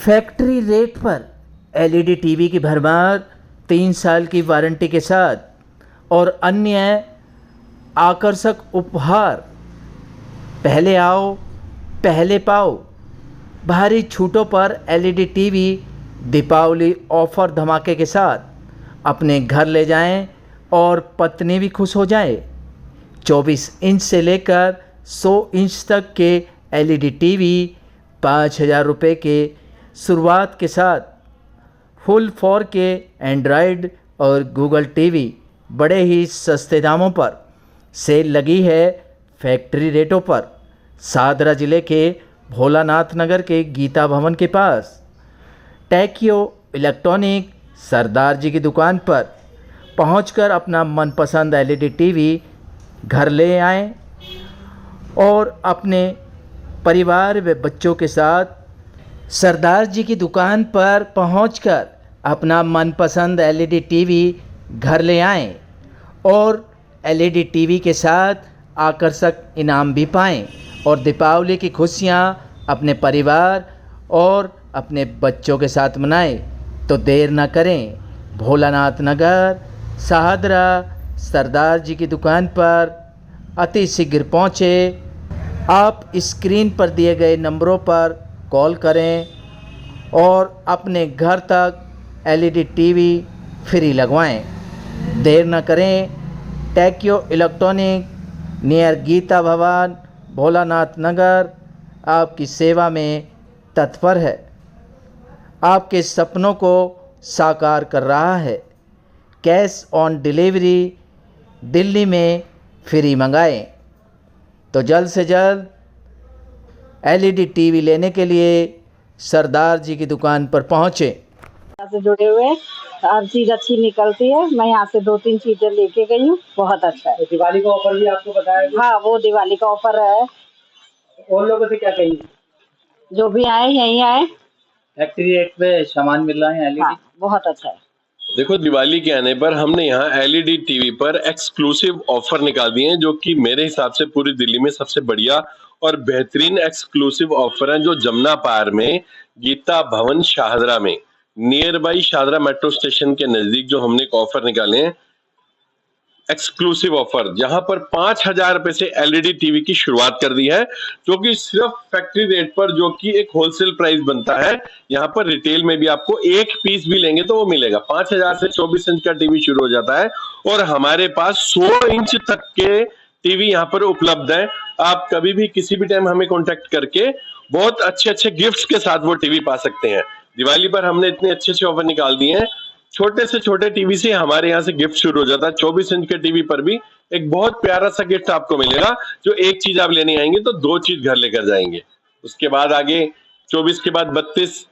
Factory rate पर LED TV की भरमार, 3 साल की वारंटी के साथ और अन्य आकर्षक उपहार। पहले आओ पहले पाओ। भारी छूटों पर एलईडी टीवी दीपावली ऑफर धमाके के साथ अपने घर ले जाएं और पत्नी भी खुश हो जाए। 24 इंच से लेकर 100 इंच तक के एलईडी टीवी 5,000 रुपये के शुरुआत के साथ फुल 4K एंड्रॉयड और गूगल टीवी बड़े ही सस्ते दामों पर सेल लगी है। फैक्ट्री रेटों पर सादरा ज़िले के भोलानाथ नगर के गीता भवन के पास टेक्यो इलेक्ट्रॉनिक सरदार जी की दुकान पर पहुंचकर अपना मनपसंद एलईडी टीवी घर ले आएं और अपने परिवार व बच्चों के साथ सरदार जी की दुकान पर पहुंचकर अपना मनपसंद एलईडी टीवी घर ले आएं और एलईडी टीवी के साथ आकर्षक इनाम भी पाएं और दीपावली की खुशियां अपने परिवार और अपने बच्चों के साथ मनाएं। तो देर ना करें, भोलानाथ नगर सादरा सरदार जी की दुकान पर अति शीघ्र पहुँचे। आप स्क्रीन पर दिए गए नंबरों पर कॉल करें और अपने घर तक एलईडी टीवी फ्री लगवाएं। देर न करें, टेक्यो इलेक्ट्रॉनिक नियर गीता भवन भोलानाथ नगर आपकी सेवा में तत्पर है, आपके सपनों को साकार कर रहा है। कैश ऑन डिलीवरी दिल्ली में फ्री मंगाएं। तो जल्द से जल्द एलईडी टीवी लेने के लिए सरदार जी की दुकान पर पहुँचे। से जुड़े हुए हर चीज अच्छी निकलती है। मैं यहाँ से 2-3 चीजें लेके गई हूँ, बहुत अच्छा है। दिवाली का ऑफर भी आपको बताया? हाँ, वो दिवाली का ऑफर है। और लोगों से क्या कहेंगे? जो भी आए यहीं आए, फैक्ट्री रेट पे सामान मिल रहा है एलईडी। हाँ, बहुत अच्छा है। देखो, दिवाली के आने पर हमने यहाँ एलईडी टीवी पर एक्सक्लूसिव ऑफर निकाल दिए हैं, जो कि मेरे हिसाब से पूरी दिल्ली में सबसे बढ़िया और बेहतरीन एक्सक्लूसिव ऑफर है, जो जमुना पार में गीता भवन शाहदरा में near by Shahdara metro station के नजदीक जो हमने एक ऑफर निकाले हैं, एक्सक्लूसिव ऑफर, जहां पर 5,000 रुपए से एलईडी टीवी की शुरुआत कर दी है, जो कि सिर्फ फैक्ट्री रेट पर, जो कि एक होलसेल प्राइस बनता है। यहाँ पर रिटेल में भी आपको एक पीस भी लेंगे तो वो मिलेगा। 5,000 से 24 इंच का टीवी शुरू हो जाता है और हमारे पास 100 इंच तक के टीवी यहाँ पर उपलब्ध है। आप कभी भी किसी भी टाइम हमें कॉन्टेक्ट करके बहुत अच्छे अच्छे गिफ्ट्स के साथ वो टीवी पा सकते हैं। दिवाली पर हमने इतने अच्छे अच्छे ऑफर निकाल दिए हैं। छोटे से छोटे टीवी से हमारे यहाँ से गिफ्ट शुरू हो जाता है। 24 इंच के टीवी पर भी एक बहुत प्यारा सा गिफ्ट आपको मिलेगा, जो एक चीज आप लेने आएंगे तो 2 चीज घर लेकर जाएंगे। उसके बाद आगे 24 के बाद 32,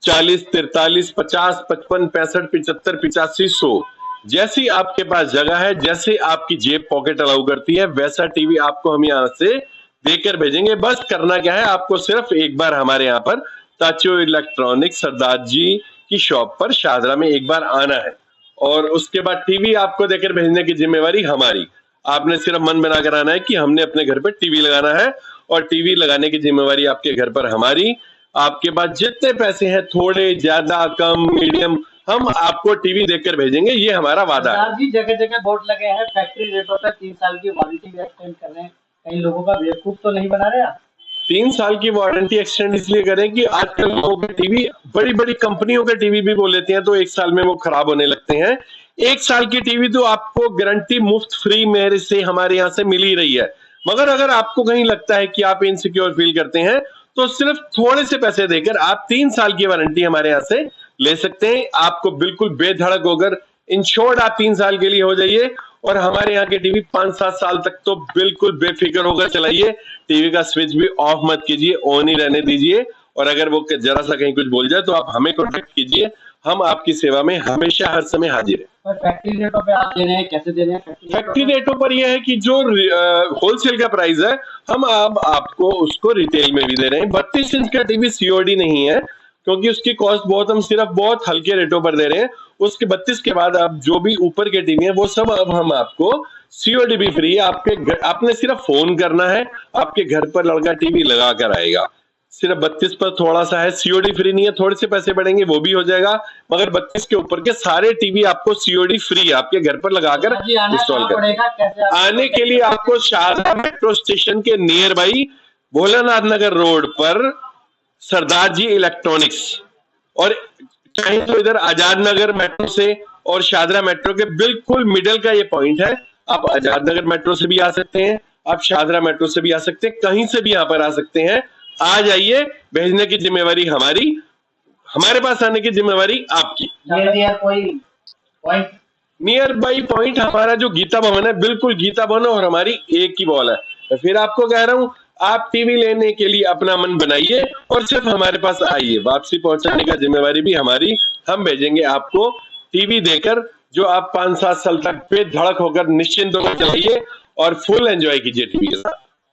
40, 43, 50, 55, 65, 75, 85, 100, जैसी आपके पास जगह है, जैसे आपकी जेब पॉकेट अलाउ करती है, वैसा टीवी आपको हम यहाँ से देकर भेजेंगे। बस करना क्या है, आपको सिर्फ एक बार हमारे यहाँ पर टेक्यो इलेक्ट्रॉनिक सरदार जी की शॉप पर शाहदरा में एक बार आना है और उसके बाद टीवी आपको देकर भेजने की जिम्मेवारी हमारी। आपने सिर्फ मन बनाकर आना है कि हमने अपने घर पर टीवी लगाना है और टीवी लगाने की जिम्मेवारी आपके घर पर हमारी। आपके पास जितने पैसे हैं, थोड़े ज्यादा कम मीडियम, हम आपको टीवी देकर भेजेंगे, ये हमारा वादा है। जी, जगह जगह बोर्ड लगे हैं, फैक्ट्री रेटों पर 3 साल की वारंटी भी एक्सटेंड कर रहे हैं। कई लोगों का बेवकूफ तो नहीं बना रहे आप? 3 साल की वारंटी एक्सटेंड इसलिए करें कि आजकल लोगों के टीवी, बड़ी बड़ी कंपनियों के टीवी भी बोल लेते हैं तो 1 साल में वो खराब होने लगते हैं। 1 साल की टीवी तो आपको गारंटी मुफ्त फ्री मेरे से हमारे यहाँ से मिल ही रही है। मगर अगर आपको कहीं लगता है कि आप इनसिक्योर फील करते हैं तो सिर्फ थोड़े से पैसे देकर आप 3 साल की वारंटी हमारे यहाँ से ले सकते हैं। आपको बिल्कुल बेधड़क होकर इंश्योर्ड आप 3 साल के लिए हो जाइए और हमारे यहाँ के टीवी 5-7 साल तक तो बिल्कुल बेफिक्र होकर चलाइए। टीवी का स्विच भी ऑफ मत कीजिए, ऑन ही रहने दीजिए और अगर वो जरा सा कहीं कुछ बोल जाए तो आप हमें कॉन्टेक्ट कीजिए, हम आपकी सेवा में हमेशा हर समय हाजिर है। फैक्ट्री रेटों पे आप दे रहे हैं, कैसे दे रहे हैं? फैक्ट्री रेटों पर यह है कि जो होलसेल का प्राइस है, हम अब आपको उसको रिटेल में भी दे रहे हैं। 32 इंच का टीवी सीओडी नहीं है, क्योंकि उसकी कॉस्ट बहुत, हम सिर्फ बहुत हल्के रेटों पर दे रहे हैं। उसके 32 के बाद आप जो भी ऊपर के टीवी है वो सब अब हम आपको सीओडी भी फ्री है। आपने सिर्फ फोन करना है, आपके घर पर लड़का टीवी लगा कर आएगा। सिर्फ 32 पर थोड़ा सा है, सीओडी फ्री नहीं है, थोड़े से पैसे बढ़ेंगे वो भी हो जाएगा, मगर 32 के ऊपर के सारे टीवी आपको सीओडी फ्री आपके घर पर लगाकर इंस्टॉल कर। आने के लिए आपको शारदा मेट्रो स्टेशन के near by Bholanath Nagar road पर सरदार जी इलेक्ट्रॉनिक्स, और चाहे तो इधर आजाद नगर मेट्रो से और शादरा मेट्रो के बिल्कुल मिडल का ये पॉइंट है। आप आजाद नगर मेट्रो से भी आ सकते हैं, आप शादरा मेट्रो से भी आ सकते हैं, कहीं से भी यहाँ पर आ सकते हैं। आ जाइए, भेजने की जिम्मेवारी हमारी, हमारे पास आने की जिम्मेवारी आपकी। नियर बाई पॉइंट हमारा जो गीता भवन है, बिल्कुल गीता भवन और हमारी एक ही बॉल है। तो फिर आपको कह रहा हूं, आप टीवी लेने के लिए अपना मन बनाइए और सिर्फ हमारे पास आइए। वापसी पहुंचाने का जिम्मेवारी भी हमारी, हम भेजेंगे आपको टीवी देकर, जो आप 5-7 साल तक बेधड़क होकर निश्चिंत होकर चलाइए और फुल एंजॉय कीजिए टीवी के साथ।